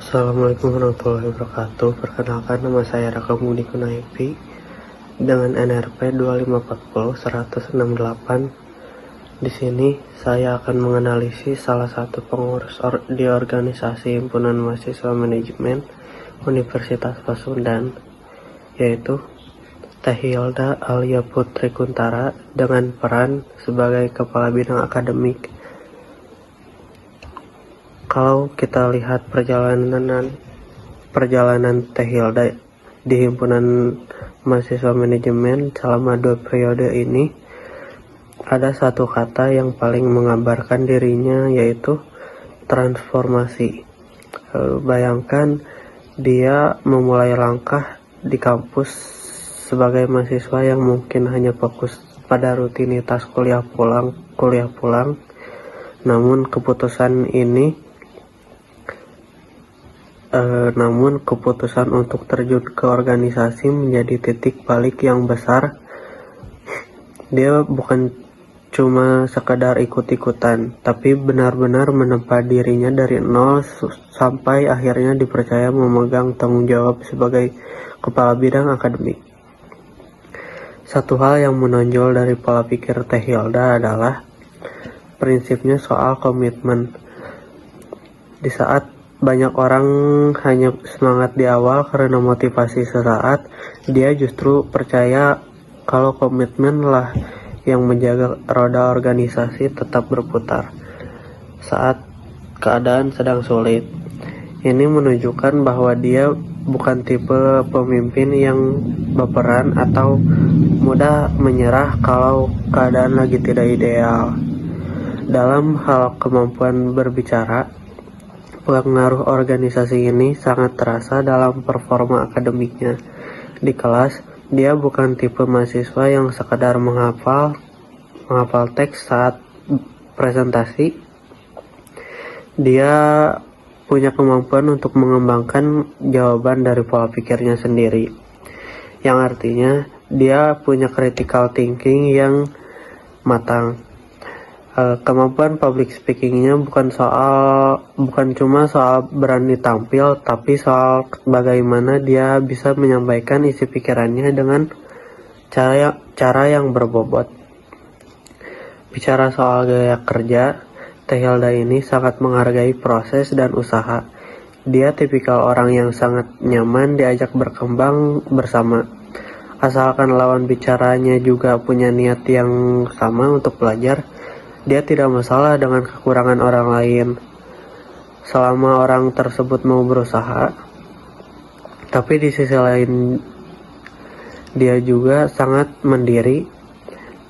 Assalamualaikum warahmatullahi wabarakatuh. Perkenalkan, nama saya Raka Budi Kunaipi dengan NRP 2540-168. Di sini saya akan menganalisis salah satu pengurus di organisasi Himpunan Mahasiswa Manajemen Universitas Pasundan, yaitu Teh Hilda Alia Putri Kuntara dengan peran sebagai Kepala Bidang Akademik. Kalau kita lihat perjalanan Teh Hilda di Himpunan Mahasiswa Manajemen selama 2 periode ini, ada satu kata yang paling menggambarkan dirinya, yaitu transformasi. Bayangkan dia memulai langkah di kampus sebagai mahasiswa yang mungkin hanya fokus pada rutinitas kuliah pulang, namun keputusan untuk terjun ke organisasi menjadi titik balik yang besar. Dia bukan cuma sekadar ikut-ikutan, tapi benar-benar menempa dirinya dari nol sampai akhirnya dipercaya memegang tanggung jawab sebagai kepala bidang akademik. Satu hal yang menonjol dari pola pikir Teh Hilda adalah prinsipnya soal komitmen. Di saat banyak orang hanya semangat di awal karena motivasi sesaat, dia justru percaya kalau komitmen lah yang menjaga roda organisasi tetap berputar saat keadaan sedang sulit. Ini menunjukkan bahwa dia bukan tipe pemimpin yang baperan atau mudah menyerah kalau keadaan lagi tidak ideal. Dalam hal kemampuan berbicara, pengaruh organisasi ini sangat terasa dalam performa akademiknya. Di kelas, dia bukan tipe mahasiswa yang sekadar menghafal teks saat presentasi. Dia punya kemampuan untuk mengembangkan jawaban dari pola pikirnya sendiri, yang artinya dia punya critical thinking yang matang. Kemampuan public speakingnya bukan cuma soal berani tampil, tapi soal bagaimana dia bisa menyampaikan isi pikirannya dengan cara yang berbobot. Bicara soal gaya kerja, Teh Hilda ini sangat menghargai proses dan usaha. Dia tipikal orang yang sangat nyaman diajak berkembang bersama, asalkan lawan bicaranya juga punya niat yang sama untuk belajar. Dia tidak masalah dengan kekurangan orang lain selama orang tersebut mau berusaha. Tapi di sisi lain, dia juga sangat mandiri.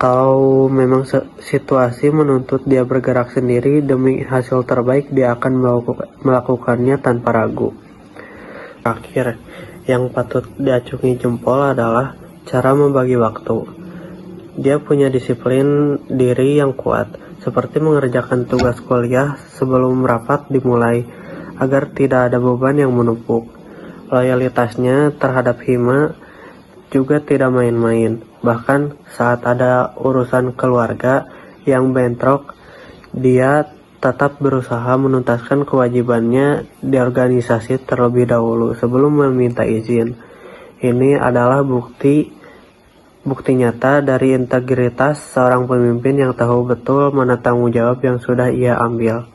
Kalau memang situasi menuntut dia bergerak sendiri demi hasil terbaik, dia akan melakukannya tanpa ragu. Terakhir, yang patut diacungi jempol adalah cara membagi waktu. Dia punya disiplin diri yang kuat, seperti mengerjakan tugas kuliah sebelum rapat dimulai, agar tidak ada beban yang menumpuk. Loyalitasnya terhadap Hima juga tidak main-main. Bahkan saat ada urusan keluarga yang bentrok, dia tetap berusaha menuntaskan kewajibannya di organisasi terlebih dahulu sebelum meminta izin. Ini adalah bukti nyata dari integritas seorang pemimpin yang tahu betul mana tanggung jawab yang sudah ia ambil.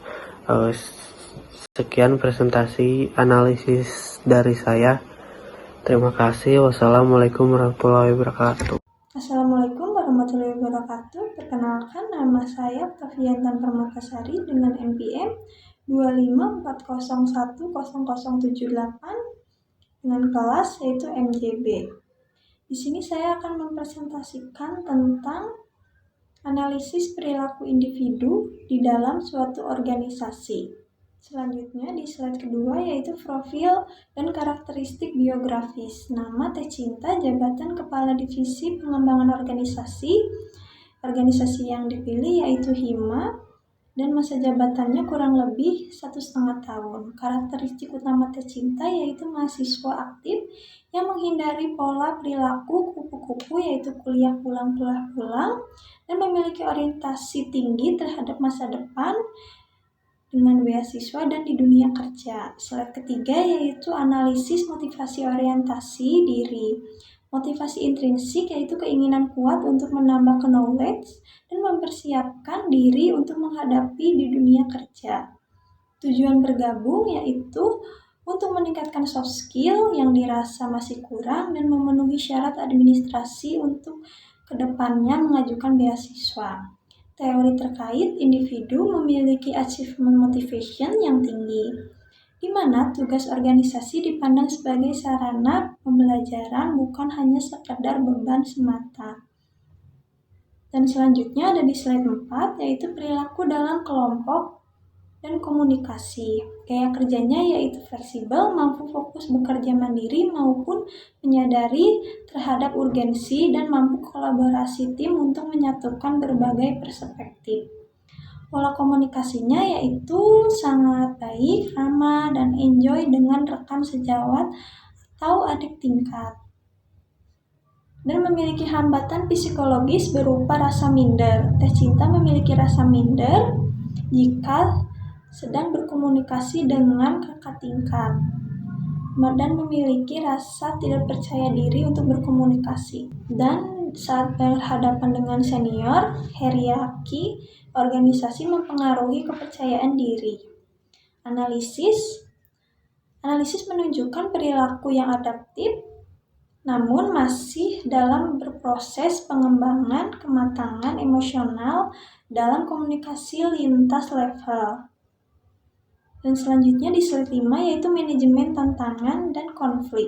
Sekian presentasi analisis dari saya. Terima kasih. Wassalamualaikum warahmatullahi wabarakatuh. Assalamualaikum warahmatullahi wabarakatuh. Perkenalkan, nama saya Octaviantan Permatasari dengan NPM 25401078 dengan kelas yaitu MJB. Di sini saya akan mempresentasikan tentang analisis perilaku individu di dalam suatu organisasi. Selanjutnya di slide kedua yaitu profil dan karakteristik biografis. Nama Teh Cinta, jabatan Kepala Divisi Pengembangan Organisasi. Organisasi yang dipilih yaitu Hima, dan masa jabatannya kurang lebih 1,5 tahun. Karakteristik utama Teh Cinta yaitu mahasiswa aktif yang menghindari pola perilaku kupu-kupu, yaitu kuliah pulang dan memiliki orientasi tinggi terhadap masa depan dengan beasiswa dan di dunia kerja. Slide ketiga yaitu analisis motivasi orientasi diri. Motivasi intrinsik yaitu keinginan kuat untuk menambah knowledge dan mempersiapkan diri untuk menghadapi di dunia kerja. Tujuan bergabung yaitu untuk meningkatkan soft skill yang dirasa masih kurang dan memenuhi syarat administrasi untuk kedepannya mengajukan beasiswa. Teori terkait individu memiliki achievement motivation yang tinggi, di mana tugas organisasi dipandang sebagai sarana pembelajaran bukan hanya sekadar beban semata. Dan selanjutnya ada di slide 4, yaitu perilaku dalam kelompok dan komunikasi. Gaya kerjanya yaitu fleksibel, mampu fokus bekerja mandiri maupun menyadari terhadap urgensi dan mampu kolaborasi tim untuk menyatukan berbagai perspektif. Pola komunikasinya yaitu sangat baik, ramah, dan enjoy dengan rekan sejawat atau adik tingkat. Dan memiliki hambatan psikologis berupa rasa minder. Teh Cinta memiliki rasa minder jika sedang berkomunikasi dengan kakak tingkat dan memiliki rasa tidak percaya diri untuk berkomunikasi. Dan saat berhadapan dengan senior, hierarki organisasi mempengaruhi kepercayaan diri. Analisis menunjukkan perilaku yang adaptif namun masih dalam berproses pengembangan kematangan emosional dalam komunikasi lintas level. Dan selanjutnya di slide 5 yaitu manajemen tantangan dan konflik.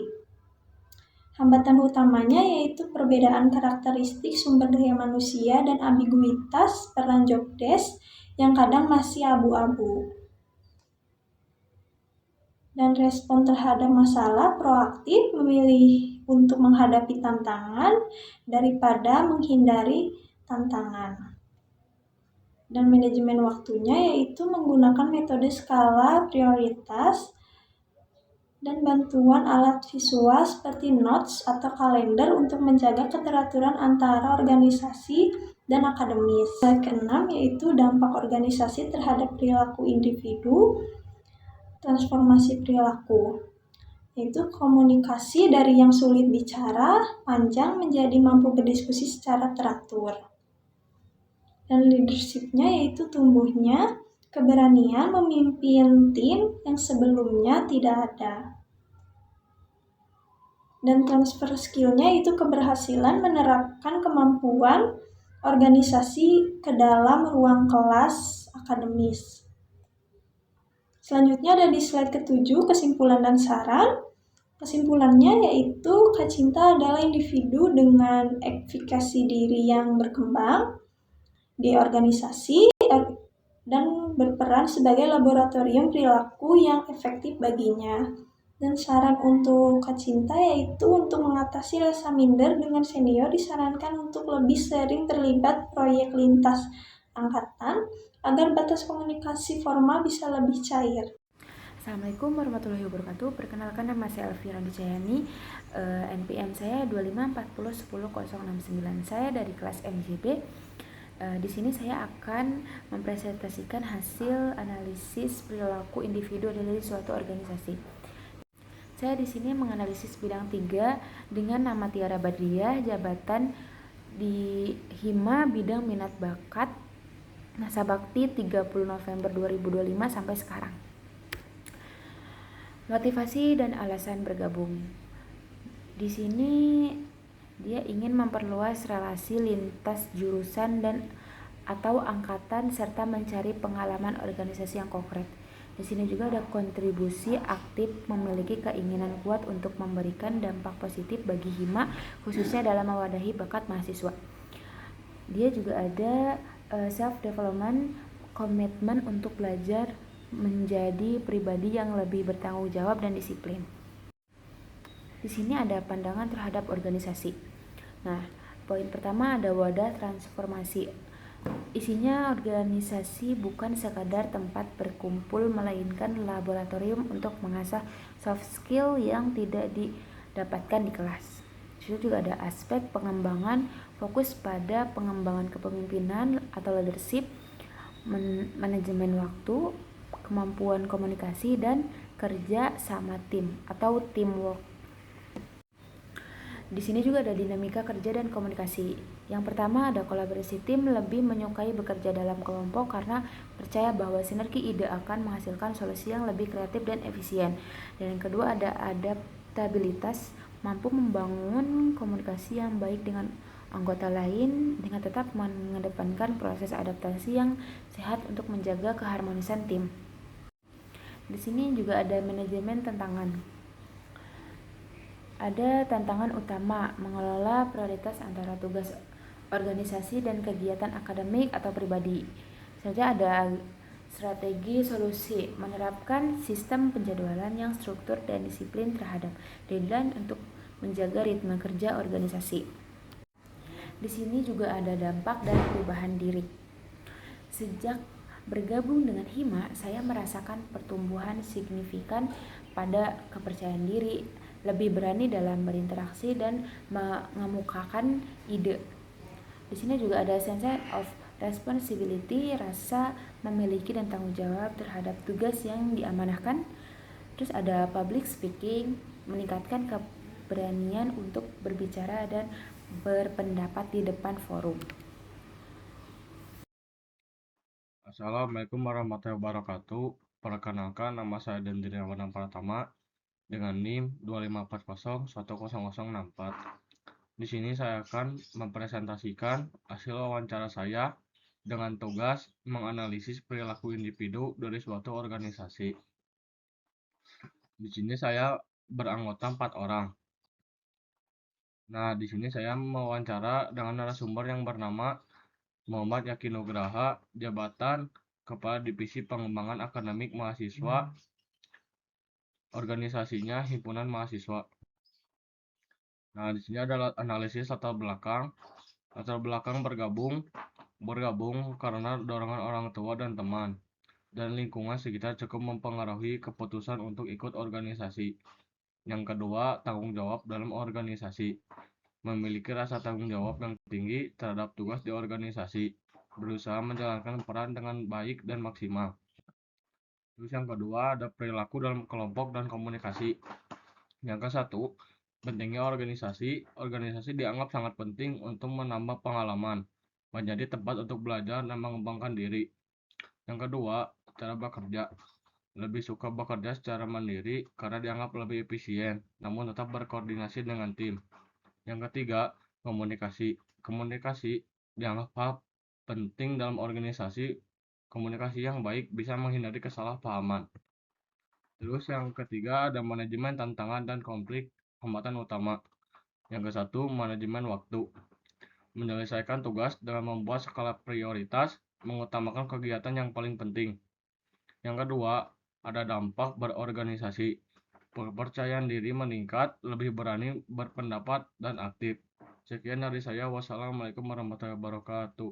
Hambatan utamanya yaitu perbedaan karakteristik sumber daya manusia dan ambiguitas peran job desk yang kadang masih abu-abu. Dan respon terhadap masalah proaktif, memilih untuk menghadapi tantangan daripada menghindari tantangan. Dan manajemen waktunya yaitu menggunakan metode skala prioritas dan bantuan alat visual seperti notes atau kalender untuk menjaga keteraturan antara organisasi dan akademis. Slide ke-6 yaitu dampak organisasi terhadap perilaku individu, transformasi perilaku, yaitu komunikasi dari yang sulit bicara panjang menjadi mampu berdiskusi secara teratur. Dan leadership-nya yaitu tumbuhnya keberanian memimpin tim yang sebelumnya tidak ada. Dan transfer skill-nya itu keberhasilan menerapkan kemampuan organisasi ke dalam ruang kelas akademis. Selanjutnya ada di slide ke-7, kesimpulan dan saran. Kesimpulannya yaitu Kak Cinta adalah individu dengan efikasi diri yang berkembang di organisasi dan berperan sebagai laboratorium perilaku yang efektif baginya. Dan saran untuk Kak Cinta yaitu untuk mengatasi rasa minder dengan senior disarankan untuk lebih sering terlibat proyek lintas angkatan agar batas komunikasi formal bisa lebih cair. Assalamualaikum warahmatullahi wabarakatuh. Perkenalkan, nama saya Elvira Dicayani. NPM saya 25401069. Saya dari kelas MJB. Di sini saya akan mempresentasikan hasil analisis perilaku individu dari suatu organisasi. Saya di sini menganalisis bidang 3 dengan nama Tiara Badriah, jabatan di Hima bidang minat bakat, masa bakti 30 November 2025 sampai sekarang. Motivasi dan alasan bergabung. Di sini dia ingin memperluas relasi lintas jurusan dan atau angkatan serta mencari pengalaman organisasi yang konkret. Di sini juga ada kontribusi aktif, memiliki keinginan kuat untuk memberikan dampak positif bagi Hima khususnya dalam mewadahi bakat mahasiswa. Dia juga ada self development, komitmen untuk belajar menjadi pribadi yang lebih bertanggung jawab dan disiplin. Di sini ada pandangan terhadap organisasi. Nah, poin pertama ada wadah transformasi. Isinya organisasi bukan sekadar tempat berkumpul melainkan laboratorium untuk mengasah soft skill yang tidak didapatkan di kelas. Di situ juga ada aspek pengembangan, fokus pada pengembangan kepemimpinan atau leadership, manajemen waktu, kemampuan komunikasi, dan kerja sama tim atau teamwork. Di sini juga ada dinamika kerja dan komunikasi. Yang pertama ada kolaborasi tim, lebih menyukai bekerja dalam kelompok karena percaya bahwa sinergi ide akan menghasilkan solusi yang lebih kreatif dan efisien. Dan yang kedua ada adaptabilitas, mampu membangun komunikasi yang baik dengan anggota lain dengan tetap mengedepankan proses adaptasi yang sehat untuk menjaga keharmonisan tim. Di sini juga ada manajemen tantangan. Ada tantangan utama mengelola prioritas antara tugas organisasi dan kegiatan akademik atau pribadi. Saja ada strategi solusi, menerapkan sistem penjadwalan yang struktur dan disiplin terhadap deadline untuk menjaga ritme kerja organisasi. Di sini juga ada dampak dan perubahan diri. Sejak bergabung dengan Hima, saya merasakan pertumbuhan signifikan pada kepercayaan diri, lebih berani dalam berinteraksi dan mengemukakan ide. Di sini juga ada sense of responsibility, rasa memiliki dan tanggung jawab terhadap tugas yang diamanahkan. Terus ada public speaking, meningkatkan keberanian untuk berbicara dan berpendapat di depan forum. Assalamualaikum warahmatullahi wabarakatuh. Perkenalkan, nama saya Dendri Ramadhan Pratama dengan NIM 2540100064. Di sini saya akan mempresentasikan hasil wawancara saya dengan tugas menganalisis perilaku individu dari suatu organisasi. Di sini saya beranggota 4 orang. Nah, di sini saya mewawancara dengan narasumber yang bernama Muhammad Yakin Nugraha, jabatan Kepala Divisi Pengembangan Akademik Mahasiswa, organisasinya Himpunan Mahasiswa. Nah, di sini ada analisis latar belakang. Latar belakang bergabung karena dorongan orang tua dan teman, dan lingkungan sekitar cukup mempengaruhi keputusan untuk ikut organisasi. Yang kedua, tanggung jawab dalam organisasi. Memiliki rasa tanggung jawab yang tinggi terhadap tugas di organisasi, berusaha menjalankan peran dengan baik dan maksimal. Terus yang kedua ada perilaku dalam kelompok dan komunikasi. Yang ke satu, pentingnya organisasi. Organisasi dianggap sangat penting untuk menambah pengalaman, menjadi tempat untuk belajar dan mengembangkan diri. Yang kedua, cara bekerja. Lebih suka bekerja secara mandiri karena dianggap lebih efisien, namun tetap berkoordinasi dengan tim. Yang ketiga, komunikasi. Komunikasi dianggap penting dalam organisasi. Komunikasi yang baik bisa menghindari kesalahpahaman. Terus yang ketiga ada manajemen tantangan dan konflik hambatan utama. Yang ke satu, manajemen waktu. Menyelesaikan tugas dengan membuat skala prioritas, mengutamakan kegiatan yang paling penting. Yang kedua, ada dampak berorganisasi. Kepercayaan diri meningkat, lebih berani berpendapat dan aktif. Sekian dari saya. Wassalamualaikum warahmatullahi wabarakatuh.